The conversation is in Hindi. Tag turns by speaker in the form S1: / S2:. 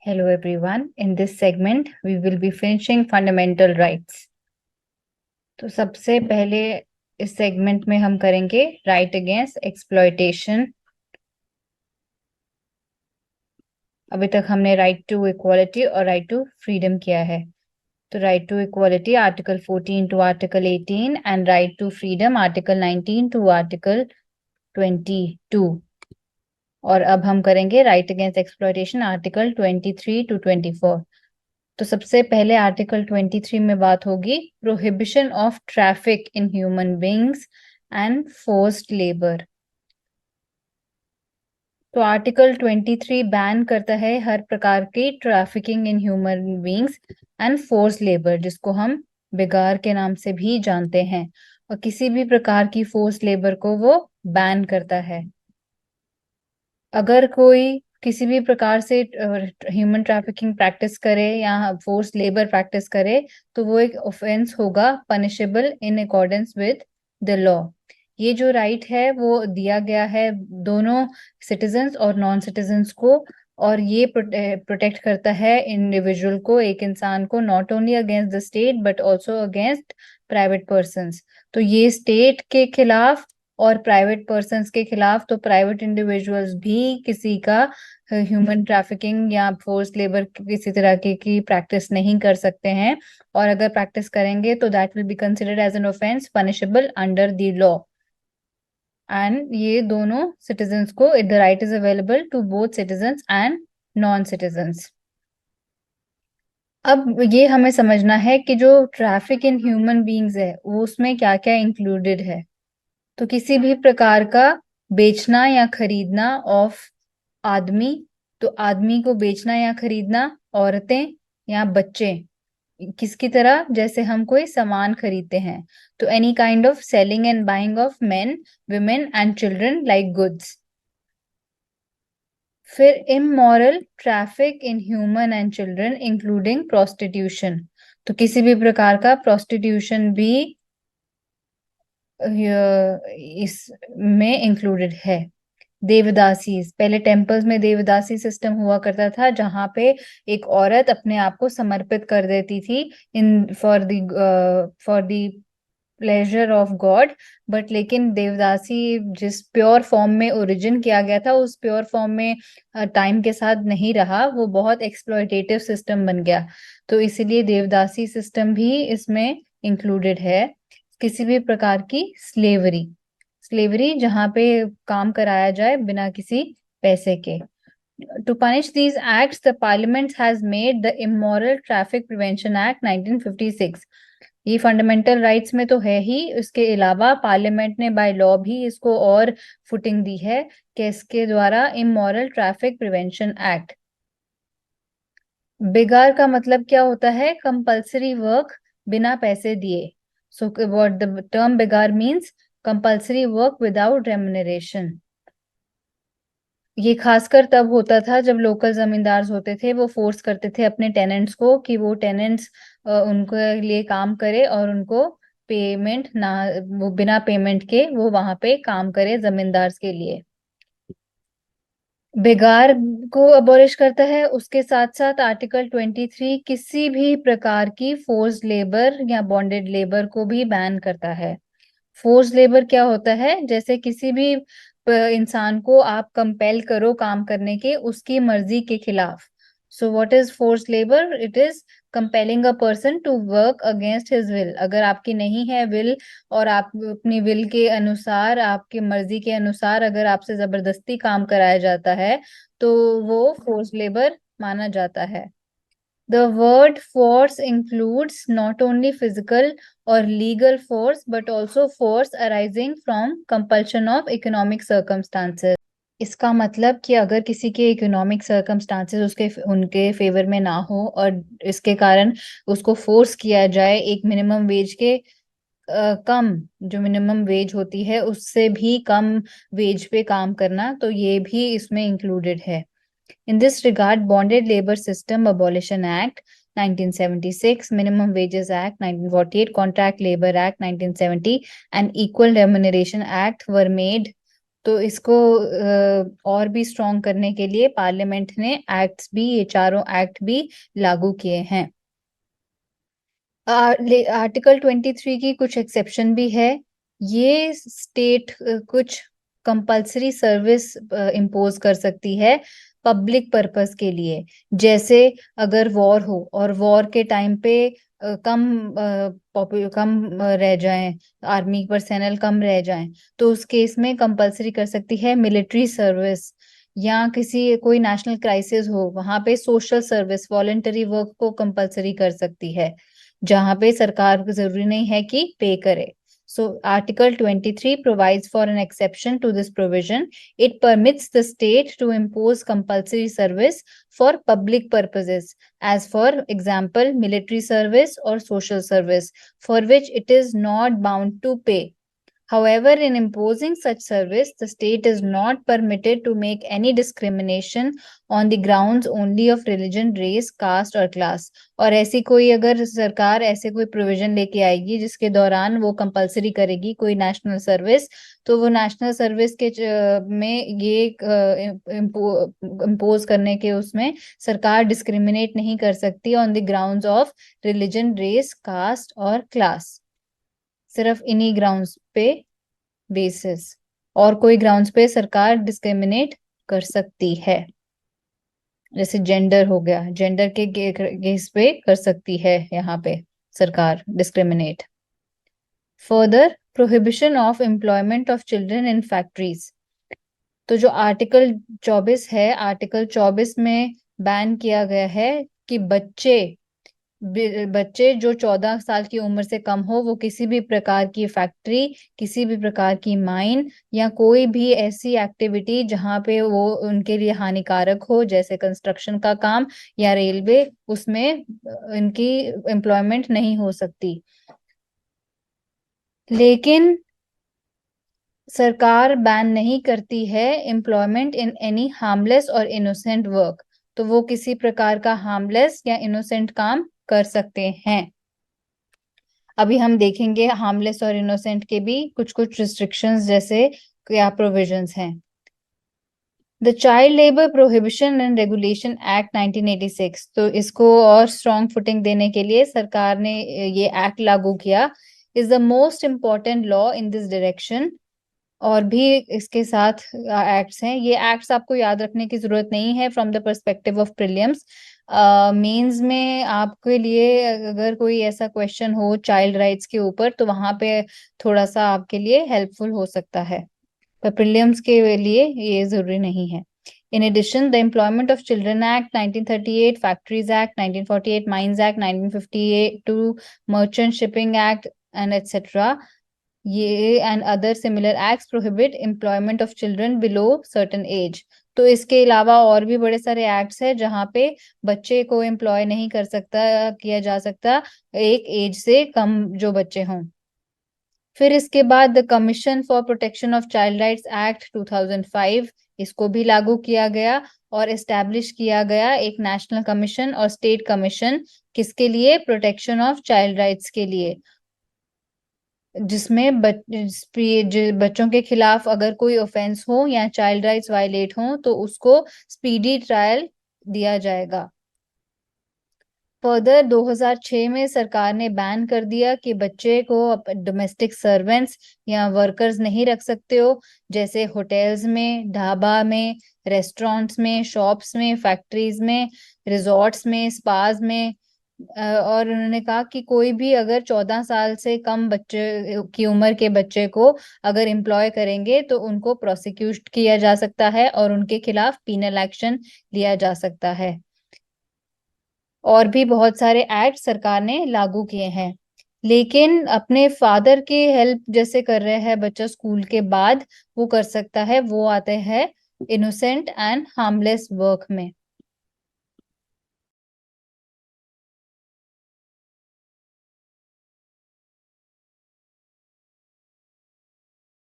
S1: Hello everyone. In this segment, we will be finishing fundamental rights. तो सबसे पहले इस सेगमेंट में हम करेंगे राइट अगेंस्ट एक्सप्लॉयटेशन। अभी तक हमने राइट टू इक्वालिटी और राइट टू फ्रीडम किया है। तो right to equality article 14 to article 18 and right to freedom article 19 to article 22। और अब हम करेंगे right against exploitation article 23 to 24। तो सबसे पहले आर्टिकल 23 में बात होगी prohibition of traffic in human beings and forced labour. तो आर्टिकल 23 बैन करता है हर प्रकार की trafficking in human beings and forced labour, जिसको हम बेगार के नाम से भी जानते हैं, और किसी भी प्रकार की फोर्स्ड लेबर को वो बैन करता है। अगर कोई किसी भी प्रकार से ह्यूमन ट्रैफिकिंग प्रैक्टिस करे या फोर्स लेबर प्रैक्टिस करे तो वो एक ऑफेंस होगा, punishable in accordance with the law. ये जो राइट है वो दिया गया है दोनों सिटीजन्स और नॉन सिटीजन्स को, और ये प्रोटेक्ट करता है इंडिविजुअल को, एक इंसान को, not only against the state but also against private persons. तो ये स्टेट के खिलाफ और प्राइवेट पर्सन्स के खिलाफ, तो प्राइवेट इंडिविजुअल्स भी किसी का ह्यूमन ट्रैफिकिंग या फोर्स लेबर किसी तरह की प्रैक्टिस नहीं कर सकते हैं, और अगर प्रैक्टिस करेंगे तो that will be considered as an offence punishable under the law. And ये दोनों सिटीजन्स को the right is available to both citizens and non citizens. अब ये हमें समझना है कि जो ट्रैफिक इन ह्यूमन बीइंग्स है वो उसमें क्या क्या इंक्लूडेड है। तो किसी भी प्रकार का बेचना या खरीदना ऑफ आदमी, तो आदमी को बेचना या खरीदना, औरतें या बच्चे, किसकी तरह जैसे हम कोई सामान खरीदते हैं, तो any kind of selling and buying of men, women and children like goods. फिर immoral traffic in human and children including prostitution, तो किसी भी प्रकार का प्रोस्टिट्यूशन भी इसमें इंक्लूडेड है। देवदासी, पहले टेम्पल्स में देवदासी सिस्टम हुआ करता था जहां पे एक औरत अपने आप को समर्पित कर देती थी in for the pleasure of God. But लेकिन देवदासी जिस प्योर फॉर्म में ओरिजिन किया गया था उस प्योर फॉर्म में टाइम के साथ नहीं रहा, वो बहुत एक्सप्लॉयटेटिव सिस्टम बन गया। तो इसीलिए देवदासी सिस्टम भी इसमें इंक्लूडेड है। किसी भी प्रकार की स्लेवरी, स्लेवरी जहाँ पे काम कराया जाए बिना किसी पैसे के। To punish these acts, the Parliament has made the Immoral Traffic Prevention Act 1956। ये फंडामेंटल राइट्स में तो है ही, इसके अलावा पार्लियामेंट ने बाय लॉ भी इसको और फुटिंग दी है कि इसके द्वारा इमोरल ट्रैफिक प्रिवेंशन एक्ट। बेगार का मतलब क्या होता है? कंपल्सरी वर्क बिना पैसे दिए। So what the term begar means, compulsory work without remuneration. ये खासकर तब होता था जब लोकल जमींदार होते थे, वो फोर्स करते थे अपने टेनेंट्स को कि वो टेनेंट्स उनके लिए काम करे और उनको पेमेंट ना, वो बिना पेमेंट के वो वहां पे काम करे जमींदार के लिए। बेगार को अबॉलिश करता है। उसके साथ साथ आर्टिकल 23 किसी भी प्रकार की फोर्स लेबर या बॉन्डेड लेबर को भी बैन करता है। फोर्स लेबर क्या होता है? जैसे किसी भी इंसान को आप कंपेल करो काम करने के उसकी मर्जी के खिलाफ। So what is force labour? It is compelling a person to work against his will. अगर आपकी नहीं है विल और आप अपनी विल के अनुसार, आपकी मर्जी के अनुसार अगर आपसे जबरदस्ती काम कराया जाता है तो वो फोर्स लेबर माना जाता है। The word force includes not only physical or legal force but also force arising from compulsion of economic circumstances। इसका मतलब कि अगर किसी के इकोनॉमिक सर्कमस्टांसेस उसके उनके फेवर में ना हो और इसके कारण उसको फोर्स किया जाए एक मिनिमम वेज के कम, जो मिनिमम वेज होती है उससे भी कम वेज पे काम करना, तो ये भी इसमें इंक्लूडेड है। In this regard, Bonded Labor System Abolition Act 1976, Minimum Wages Act 1948, Contract Labor Act 1970, and Equal Remuneration Act were made तो इसको और भी स्ट्रॉन्ग करने के लिए पार्लियामेंट ने एक्ट्स भी, ये चारों एक्ट भी लागू किए हैं। आर्टिकल 23 की कुछ एक्सेप्शन भी है। ये स्टेट कुछ कंपल्सरी सर्विस इम्पोज कर सकती है पब्लिक पर्पस के लिए। जैसे अगर वॉर हो और वॉर के टाइम पे कम रह जाएं, आर्मी पर्सनल कम रह जाएं, तो उस केस में कंपल्सरी कर सकती है मिलिट्री सर्विस। या किसी कोई नेशनल क्राइसिस हो, वहां पे सोशल सर्विस, वॉलेंटरी वर्क को कंपल्सरी कर सकती है, जहां पे सरकार को जरूरी नहीं है कि पे करे। So Article 23 provides for an exception to this provision. It permits the state to impose compulsory service for public purposes, as for example, military service or social service, for which it is not bound to pay. However, in imposing such service, the state is not permitted to make any discrimination on the grounds only of religion, race, caste और class. और ऐसी कोई अगर सरकार ऐसे कोई प्रोविजन लेके आएगी जिसके दौरान वो कंपलसरी करेगी कोई नेशनल सर्विस, तो वो नेशनल सर्विस के में ये इम्पोज करने के उसमें सरकार डिस्क्रिमिनेट नहीं कर सकती on the grounds of religion, race, caste और क्लास। सिर्फ इन्हीं ग्राउंड्स पे बेसिस, और कोई ग्राउंड्स पे सरकार डिस्क्रिमिनेट कर सकती है। जैसे जेंडर हो गया, जेंडर के केस पे कर सकती है यहाँ पे सरकार discriminate. Further, prohibition of employment of children in factories. तो जो आर्टिकल 24 है, आर्टिकल 24 में बैन किया गया है कि बच्चे जो 14 साल की उम्र से कम हो, वो किसी भी प्रकार की फैक्ट्री, किसी भी प्रकार की माइन या कोई भी ऐसी एक्टिविटी जहां पे वो उनके लिए हानिकारक हो, जैसे कंस्ट्रक्शन का काम या रेलवे, उसमें इनकी एम्प्लॉयमेंट नहीं हो सकती। लेकिन सरकार बैन नहीं करती है एम्प्लॉयमेंट इन एनी हार्मलेस और इनोसेंट वर्क। तो वो किसी प्रकार का हार्मलेस या इनोसेंट काम कर सकते हैं। अभी हम देखेंगे हार्मलेस और इनोसेंट के भी कुछ कुछ रिस्ट्रिक्शंस, जैसे क्या प्रोविजंस हैं। The child labour prohibition and regulation act 1986, तो इसको और स्ट्रॉन्ग फुटिंग देने के लिए सरकार ने ये एक्ट लागू किया। Is the most important law in this direction. और भी इसके साथ एक्ट्स हैं। ये एक्ट्स आपको याद रखने की जरूरत नहीं है from the perspective of prelims. Mains में आपके लिए अगर कोई ऐसा क्वेश्चन हो चाइल्ड राइट्स के ऊपर, तो वहां पे थोड़ा सा आपके लिए हेल्पफुल हो सकता है, पर प्रीलिम्स के लिए ये जरूरी नहीं है। In addition, the Employment of Children Act 1938, Factories Act 1948, Mines Act 1952, Merchant Shipping Act and etc. ये and other similar acts prohibit employment of children below certain age. तो इसके अलावा और भी बड़े सारे एक्ट्स हैं जहाँ पे बच्चे को एम्प्लॉय नहीं कर सकता किया जा सकता एक एज से कम जो बच्चे हों। फिर इसके बाद the commission for protection of child rights act 2005, इसको भी लागू किया गया और एस्टैब्लिश किया गया एक नेशनल कमीशन और स्टेट कमीशन, किसके लिए? प्रोटेक्शन ऑफ चाइल्ड राइट्स के लिए, जिसमें बच्चों के खिलाफ अगर कोई ऑफेंस हो या चाइल्ड राइट्स वायलेट हो तो उसको स्पीडी ट्रायल दिया जाएगा। फर्दर 2006 में सरकार ने बैन कर दिया कि बच्चे को डोमेस्टिक सर्वेंट्स या वर्कर्स नहीं रख सकते हो, जैसे होटल्स में, ढाबा में, रेस्टोरेंट्स में, शॉप्स में, फैक्ट्रीज में, रिजॉर्ट्स में, स्पाज में। और उन्होंने कहा कि कोई भी अगर 14 साल से कम बच्चे की उम्र के बच्चे को अगर एम्प्लॉय करेंगे तो उनको प्रोसिक्यूट किया जा सकता है और उनके खिलाफ पीनल एक्शन लिया जा सकता है। और भी बहुत सारे एक्ट सरकार ने लागू किए हैं। लेकिन अपने फादर की हेल्प जैसे कर रहे हैं बच्चा स्कूल के बाद, वो कर सकता है, वो आते हैं इनोसेंट एंड हार्मलेस वर्क में।